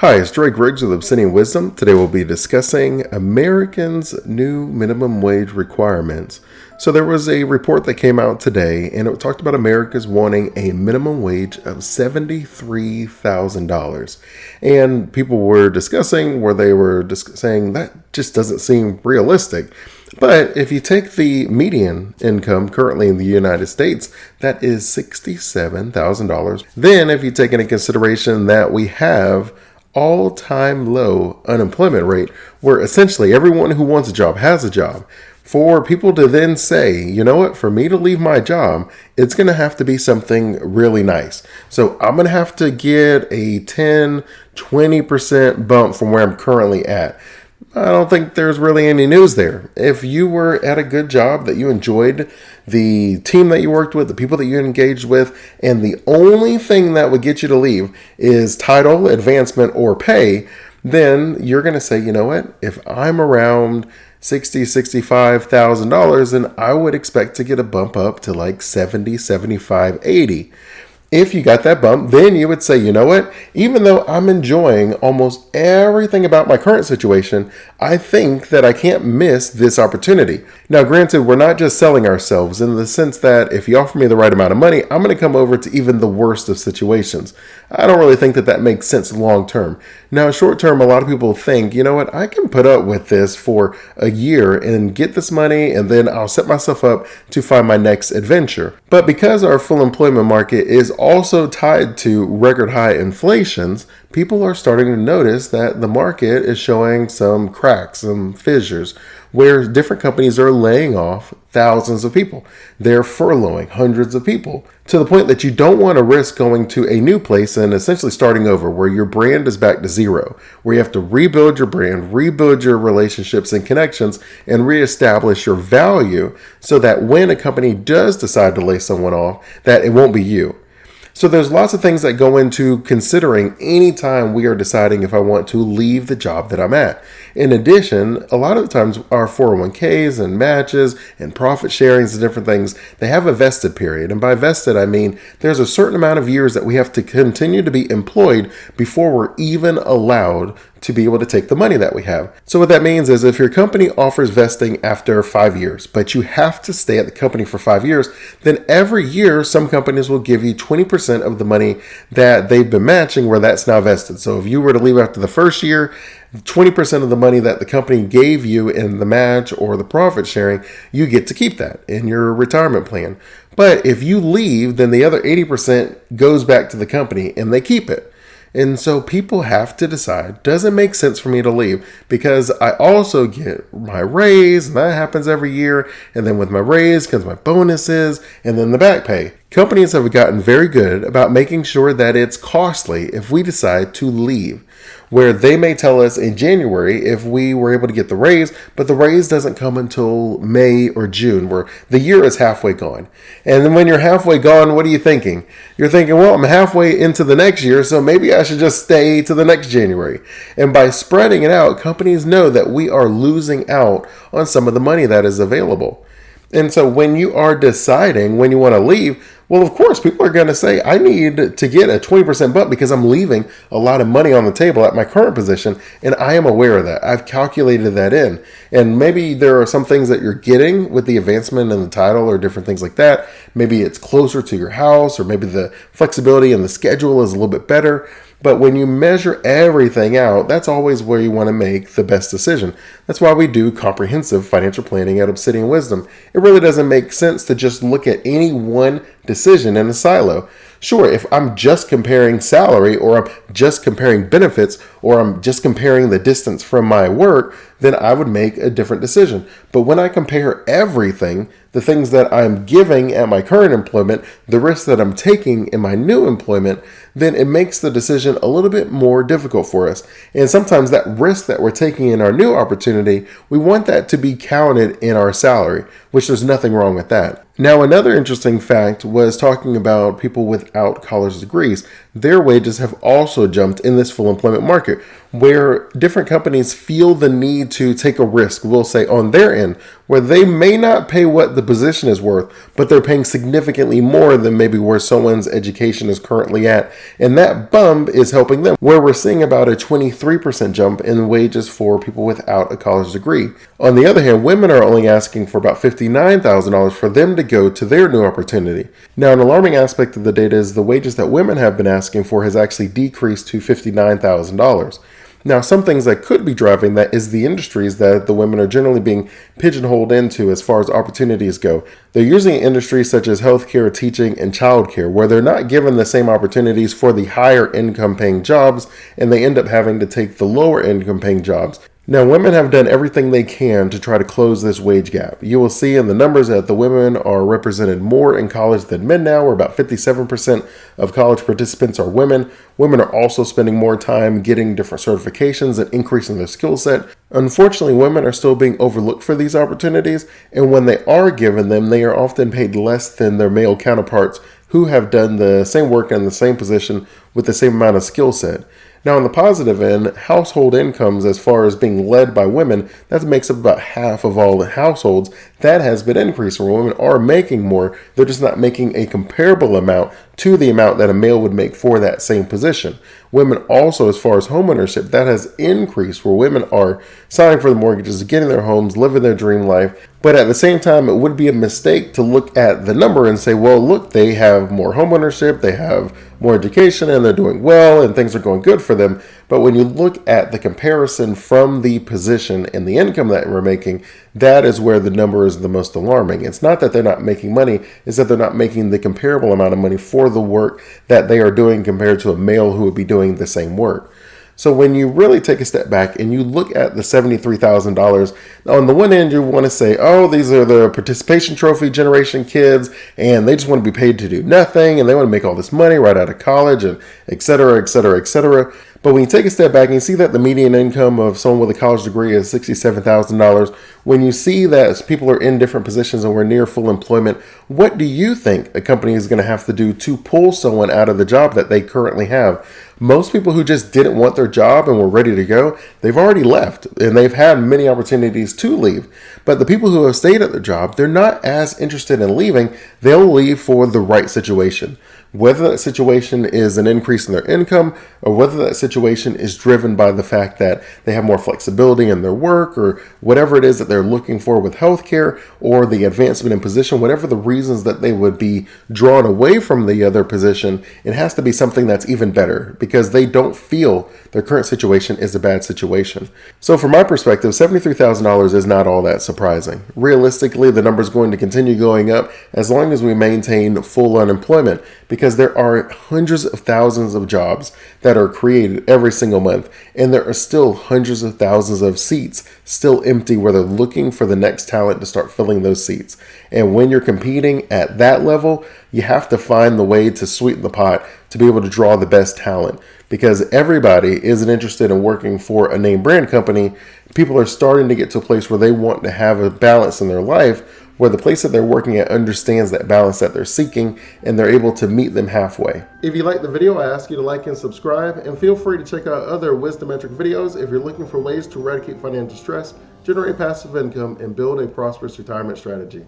Hi, it's Drake Riggs with Obsidian Wisdom. Today we'll be discussing Americans' new minimum wage requirements. So there was a report that came out today and it talked about Americans wanting a minimum wage of $73,000. And people were discussing where they were saying that just doesn't seem realistic. But if you take the median income currently in the United States, that is $67,000. Then if you take into consideration that we have all-time low unemployment rate, where essentially everyone who wants a job has a job, for people to then say, you know what, for me to leave my job, it's going to have to be something really nice. So I'm going to have to get a 10, 20% bump from where I'm currently at. I don't think there's really any news there. If you were at a good job that you enjoyed, the team that you worked with, the people that you engaged with, and the only thing that would get you to leave is title, advancement, or pay, then you're going to say, you know what, if I'm around $65,000, then I would expect to get a bump up to like 70, 75, 80. If you got that bump, then you would say, you know what, even though I'm enjoying almost everything about my current situation, I think that I can't miss this opportunity. Now, granted, we're not just selling ourselves in the sense that if you offer me the right amount of money, I'm going to come over to even the worst of situations. I don't really think that that makes sense long term. Now, short term, a lot of people think, you know what, I can put up with this for a year and get this money, and then I'll set myself up to find my next adventure. But because our full employment market is also tied to record high inflations, people are starting to notice that the market is showing some cracks, some fissures, where different companies are laying off thousands of people. They're furloughing hundreds of people to the point that you don't want to risk going to a new place and essentially starting over where your brand is back to zero, where you have to rebuild your brand, rebuild your relationships and connections, and reestablish your value so that when a company does decide to lay someone off, that it won't be you. So there's lots of things that go into considering anytime we are deciding if I want to leave the job that I'm at. In addition, a lot of the times our 401ks and matches and profit sharings and different things, they have a vested period. And by vested, I mean there's a certain amount of years that we have to continue to be employed before we're even allowed to be able to take the money that we have. So what that means is if your company offers vesting after 5 years, but you have to stay at the company for 5 years, then every year some companies will give you 20% of the money that they've been matching where that's now vested. So if you were to leave after the first year, 20% of the money that the company gave you in the match or the profit sharing, you get to keep that in your retirement plan. But if you leave, then the other 80% goes back to the company and they keep it. And so people have to decide, does it make sense for me to leave? Because I also get my raise, and that happens every year. And then with my raise comes my bonuses, and then the back pay. Companies have gotten very good about making sure that it's costly if we decide to leave, where they may tell us in January if we were able to get the raise, but the raise doesn't come until May or June, where the year is halfway gone. And then when you're halfway gone, what are you thinking? You're thinking, well, I'm halfway into the next year, so maybe I should just stay to the next January. And by spreading it out, companies know that we are losing out on some of the money that is available. And so when you are deciding when you want to leave, well, of course, people are going to say, I need to get a 20% bump because I'm leaving a lot of money on the table at my current position. And I am aware of that. I've calculated that in. And maybe there are some things that you're getting with the advancement and the title or different things like that. Maybe it's closer to your house, or maybe the flexibility and the schedule is a little bit better. But when you measure everything out, that's always where you want to make the best decision. That's why we do comprehensive financial planning at Obsidian Wisdom. It really doesn't make sense to just look at any one decision in a silo. Sure, if I'm just comparing salary, or I'm just comparing benefits, or I'm just comparing the distance from my work, then I would make a different decision. But when I compare everything, the things that I'm giving at my current employment, the risks that I'm taking in my new employment, then it makes the decision a little bit more difficult for us. And sometimes that risk that we're taking in our new opportunity, we want that to be counted in our salary, which there's nothing wrong with that. Now, another interesting fact was talking about people without college degrees. Their wages have also jumped in this full employment market, where different companies feel the need to take a risk, we'll say, on their end, where they may not pay what the position is worth, but they're paying significantly more than maybe where someone's education is currently at. And that bump is helping them, where we're seeing about a 23% jump in wages for people without a college degree. On the other hand, women are only asking for about $59,000 for them to go to their new opportunity. Now, an alarming aspect of the data is the wages that women have been asking for has actually decreased to $59,000. Now, some things that could be driving that is the industries that the women are generally being pigeonholed into as far as opportunities go. They're using industries such as healthcare, teaching, and childcare, where they're not given the same opportunities for the higher income paying jobs, and they end up having to take the lower income paying jobs. Now, women have done everything they can to try to close this wage gap. You will see in the numbers that the women are represented more in college than men now, where about 57% of college participants are women. Women are also spending more time getting different certifications and increasing their skill set. Unfortunately, women are still being overlooked for these opportunities, and when they are given them, they are often paid less than their male counterparts who have done the same work in the same position with the same amount of skill set. Now, on the positive end, household incomes, as far as being led by women, that makes up about half of all the households. That has been increasing. Where women are making more, they're just not making a comparable amount to the amount that a male would make for that same position. Women also, as far as homeownership, that has increased, where women are signing for the mortgages, getting their homes, living their dream life. But at the same time, it would be a mistake to look at the number and say, well, look, they have more homeownership, they have more education, and they're doing well, and things are going good for them. But when you look at the comparison from the position and the income that we're making, that is where the number is the most alarming. It's not that they're not making money, it's that they're not making the comparable amount of money for the work that they are doing compared to a male who would be doing the same work. So when you really take a step back and you look at the $73,000, on the one end, you want to say, oh, these are the participation trophy generation kids, and they just want to be paid to do nothing, and they want to make all this money right out of college, and et cetera, et cetera, et cetera. But when you take a step back and you see that the median income of someone with a college degree is $67,000, when you see that people are in different positions and we're near full employment, what do you think a company is going to have to do to pull someone out of the job that they currently have? Most people who just didn't want their job and were ready to go, they've already left, and they've had many opportunities to leave. But the people who have stayed at their job, they're not as interested in leaving. They'll leave for the right situation. Whether that situation is an increase in their income, or whether that situation is driven by the fact that they have more flexibility in their work, or whatever it is that they're looking for with healthcare, or the advancement in position, whatever the reasons that they would be drawn away from the other position, it has to be something that's even better, because they don't feel their current situation is a bad situation. So from my perspective, $73,000 is not all that surprising. Realistically, the number is going to continue going up as long as we maintain full unemployment, because there are hundreds of thousands of jobs that are created every single month, and there are still hundreds of thousands of seats still empty where they're looking for the next talent to start filling those seats. And when you're competing at that level, you have to find the way to sweeten the pot to be able to draw the best talent, because everybody isn't interested in working for a name brand company. People are starting to get to a place where they want to have a balance in their life, where the place that they're working at understands that balance that they're seeking, and they're able to meet them halfway. If you like the video, I ask you to like and subscribe, and feel free to check out other Wisdometric videos if you're looking for ways to eradicate financial stress, generate passive income, and build a prosperous retirement strategy.